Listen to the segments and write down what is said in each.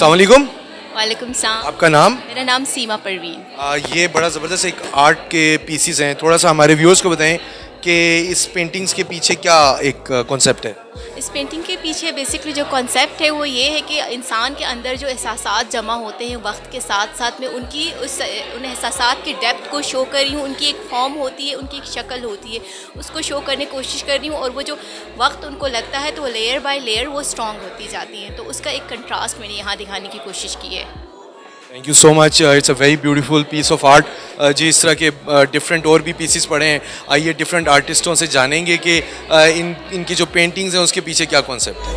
अस्सलाम वालेकुम, वालेकुम सलाम। आपका नाम? मेरा नाम सीमा परवीन। ये बड़ा ज़बरदस्त एक आर्ट के पीसीज हैं, थोड़ा सा हमारे व्यूअर्स को बताएं कि इस पेंटिंग्स के पीछे क्या एक कॉन्सेप्ट है? इस पेंटिंग के पीछे बेसिकली जो कॉन्सेप्ट है वो ये है कि इंसान के अंदर जो एहसासात जमा होते हैं वक्त के साथ साथ में उन एहसासात की डेप्थ को शो कर रही हूँ। उनकी एक फॉर्म होती है, उनकी एक शक्ल होती है, उसको शो करने की कोशिश कर रही हूँ। और वो जो वक्त उनको लगता है तो वो लेयर बाय लेयर वो स्ट्रॉन्ग होती जाती हैं, तो उसका एक कंट्रास्ट मैंने यहाँ दिखाने की कोशिश की है। Thank you so much, it's a very beautiful piece of art. जी, इस तरह के डिफरेंट और भी पीसेस पड़े हैं। आइए डिफरेंट आर्टिस्टों से जानेंगे कि इनकी जो पेंटिंग्स हैं उसके पीछे क्या कॉन्सेप्ट है।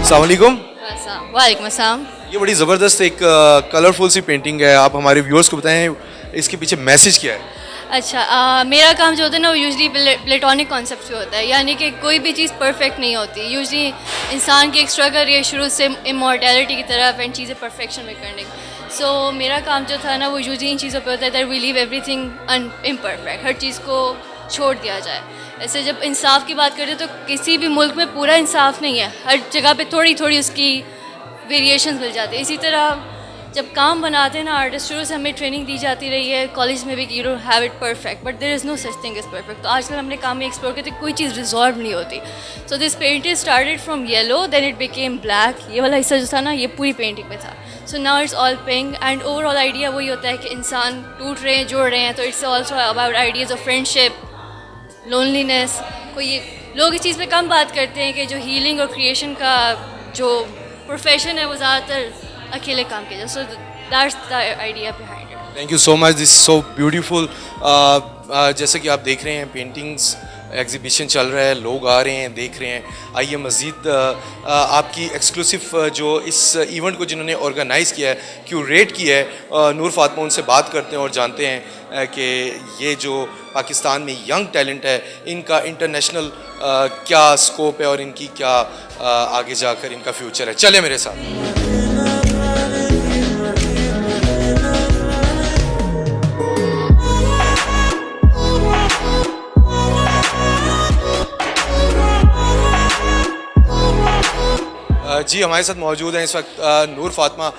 अस्सलाम वालेकुम। वालेकुम अस्सलाम। ये बड़ी ज़बरदस्त एक कलरफुल सी पेंटिंग है, आप हमारे व्यूअर्स को बताएं इसके पीछे मैसेज क्या है? अच्छा, मेरा काम जो होता है ना वो यूजली प्लेटोनिक कॉन्सेप्ट पे होता है, यानी कि कोई भी चीज़ परफेक्ट नहीं होती। यूजली इंसान की एक स्ट्रगल रही है शुरू से इमॉर्टैलिटी की तरफ एंड चीज़ें परफेक्शन में करने की। सो मेरा काम जो था ना वो यूजली इन चीज़ों पे होता है that we leave everything imperfect, हर चीज़ को छोड़ दिया जाए। ऐसे जब इंसाफ की बात करते हैं तो किसी भी मुल्क में पूरा इंसाफ नहीं है, हर जगह पे थोड़ी थोड़ी उसकी वेरिएशंस मिल जाती है। इसी तरह जब काम बनाते हैं ना आर्टिस्ट, शुरू से हमें ट्रेनिंग दी जाती रही है कॉलेज में भी कि you don't have it perfect, but there is no such thing is perfect. तो आजकल हमने काम में एक्सप्लोर करते कोई चीज़ रिजॉल्व नहीं होती। So this painting started from yellow, then it became black. ये वाला हिस्सा जो था ना ये पूरी पेंटिंग में था। So now it's all pink and overall idea वही होता है कि इंसान टूट रहे हैं, जुड़ रहे हैं। तो it's also about ideas of friendship, loneliness. कोई लोग इस चीज़ पे कम बात करते हैं कि जो हीलिंग और क्रिएशन का जो प्रोफेशन है वो ज़्यादातर अकेले काम किया जाए। So that's the idea behind it. Thank you so much, this so beautiful. जैसे कि आप देख रहे हैं पेंटिंग्स एग्जीबिशन चल रहा है, लोग आ रहे हैं, देख रहे हैं। आइए मज़ीद आपकी एक्सक्लूसिव जो इस इवेंट को जिन्होंने ऑर्गेनाइज़ किया है, क्यूरेट किया है, नूर फातिमा, उनसे बात करते हैं और जानते हैं कि ये जो पाकिस्तान में यंग टैलेंट है इनका इंटरनेशनल क्या स्कोप है और इनकी क्या आगे जाकर इनका फ्यूचर है। चले मेरे साथ। जी, हमारे साथ मौजूद हैं इस वक्त नूर फातिमा,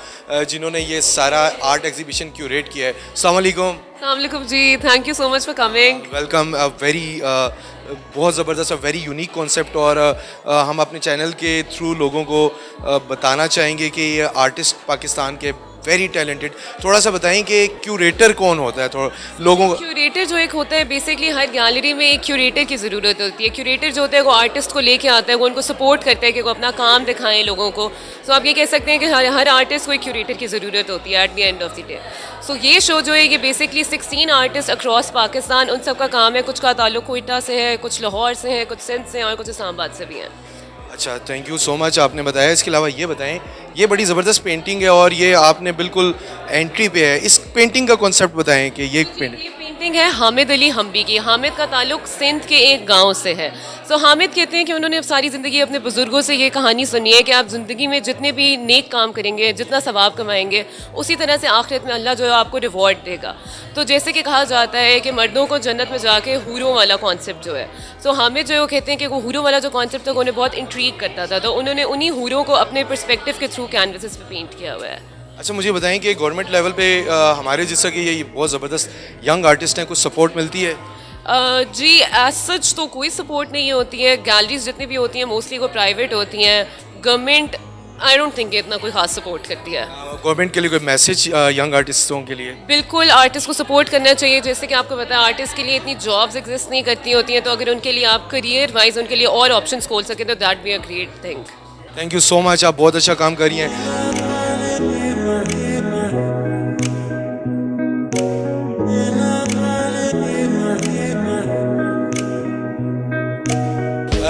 जिन्होंने ये सारा आर्ट एग्जीबिशन क्यूरेट किया है। अस्सलाम वालेकुम। अस्सलाम वालेकुम जी, thank you so much for coming. Welcome. Very बहुत ज़बरदस्त और वेरी यूनिक कॉन्सेप्ट, और हम अपने चैनल के थ्रू लोगों को बताना चाहेंगे कि ये आर्टिस्ट पाकिस्तान के वेरी टैलेंटेड। थोड़ा सा बताएं कि क्यूरेटर कौन होता है, थोड़ा लोगों को। क्यूरेटर जो एक होता है, बेसिकली हर गैलरी में एक क्यूरेटर की ज़रूरत होती है। क्यूरेटर जो होता है वो आर्टिस्ट को लेके आता है, वो उनको सपोर्ट करता है कि वो अपना काम दिखाएं लोगों को। सो आप ये कह सकते हैं कि हर आर्टिस्ट को एक क्यूरेटर की ज़रूरत होती है at the end of the day. So ये शो जो है ये बेसिकली 16 आर्टिस्ट अक्रॉस पाकिस्तान, उन सब का काम है। कुछ का ताल्लुक कोयटा से है, कुछ लाहौर से है, कुछ सिंध से हैं और कुछ इस्लामाबाद से भी हैं। अच्छा, थैंक यू सो मच, आपने बताया। इसके अलावा ये बताएं, ये बड़ी ज़बरदस्त पेंटिंग है और ये आपने बिल्कुल एंट्री पे है। इस पेंटिंग का कॉन्सेप्ट बताएं कि ये पेंटिंग। ये पेंटिंग है हामिद अली हम्बी की। हामिद का ताल्लुक सिंध के एक गांव से है। सो हामिद कहते हैं कि उन्होंने सारी ज़िंदगी अपने बुज़ुर्गों से ये कहानी सुनी है कि आप ज़िंदगी में जितने भी नेक काम करेंगे, जितना सवाब कमाएंगे, उसी तरह से आखिरत में अल्लाह जो है आपको रिवॉर्ड देगा। तो जैसे कि कहा जाता है कि मर्दों को जन्नत में जाके हूरों वाला कॉन्सेप्ट जो है, सो हामिद जो है वो कहते हैं कि वो हूरों वाला जो कॉन्सेप्ट था वो उन्हें बहुत इंट्रीग करता था, तो उन्होंने उन्हीं हूरों को अपने पर्सपेक्टिव के थ्रू कैनवसेस पे पेंट किया हुआ है। अच्छा, मुझे बताएं कि गवर्नमेंट लेवल पे हमारे जैसा कि ये बहुत ज़बरदस्त यंग आर्टिस्ट हैं, कुछ सपोर्ट मिलती है? जी, एज सच तो कोई सपोर्ट नहीं होती है। गैलरीज जितनी भी होती हैं मोस्टली वो प्राइवेट होती हैं। गवर्नमेंट आई डोंट थिंक इतना कोई खास सपोर्ट करती है। गवर्नमेंट के लिए कोई मैसेज यंग आर्टिस्टों के लिए? बिल्कुल, आर्टिस्ट को सपोर्ट करना चाहिए। जैसे कि आपको पता है आर्टिस्ट के लिए इतनी जॉब्स एग्जिस्ट नहीं करती होती हैं, तो अगर उनके लिए आप करियर वाइज उनके लिए और ऑप्शंस खोल सकें तो that be a great thing. Thank you so much, आप बहुत अच्छा काम कर रही हैं।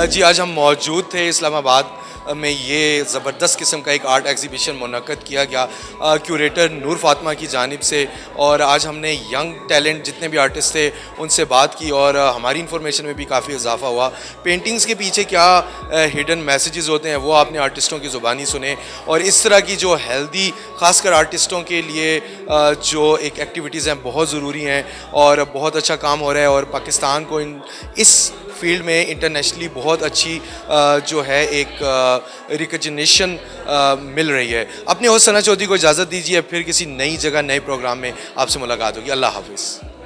जी, आज हम मौजूद थे इस्लामाबाद में ये ज़बरदस्त किस्म का एक आर्ट एग्जीबिशन मुनक़्क़द किया गया क्यूरेटर नूर फातिमा की जानिब से, और आज हमने यंग टैलेंट जितने भी आर्टिस्ट थे उनसे बात की और हमारी इन्फॉर्मेशन में भी काफ़ी इजाफा हुआ। पेंटिंग्स के पीछे क्या हिडन मैसेजेस होते हैं वो आपने आर्टिस्टों की ज़ुबानी सुने, और इस तरह की जो हेल्दी ख़ासकर आर्टिस्टों के लिए जो एक एक्टिविटीज़ हैं बहुत ज़रूरी हैं और बहुत अच्छा काम हो रहा है, और पाकिस्तान को इस फील्ड में इंटरनेशनली बहुत अच्छी जो है एक रिकग्निशन मिल रही है। अपने होस्ट सना चौधरी को इजाज़त दीजिए, फिर किसी नई जगह नए प्रोग्राम में आपसे मुलाकात होगी। अल्लाह हाफिज़।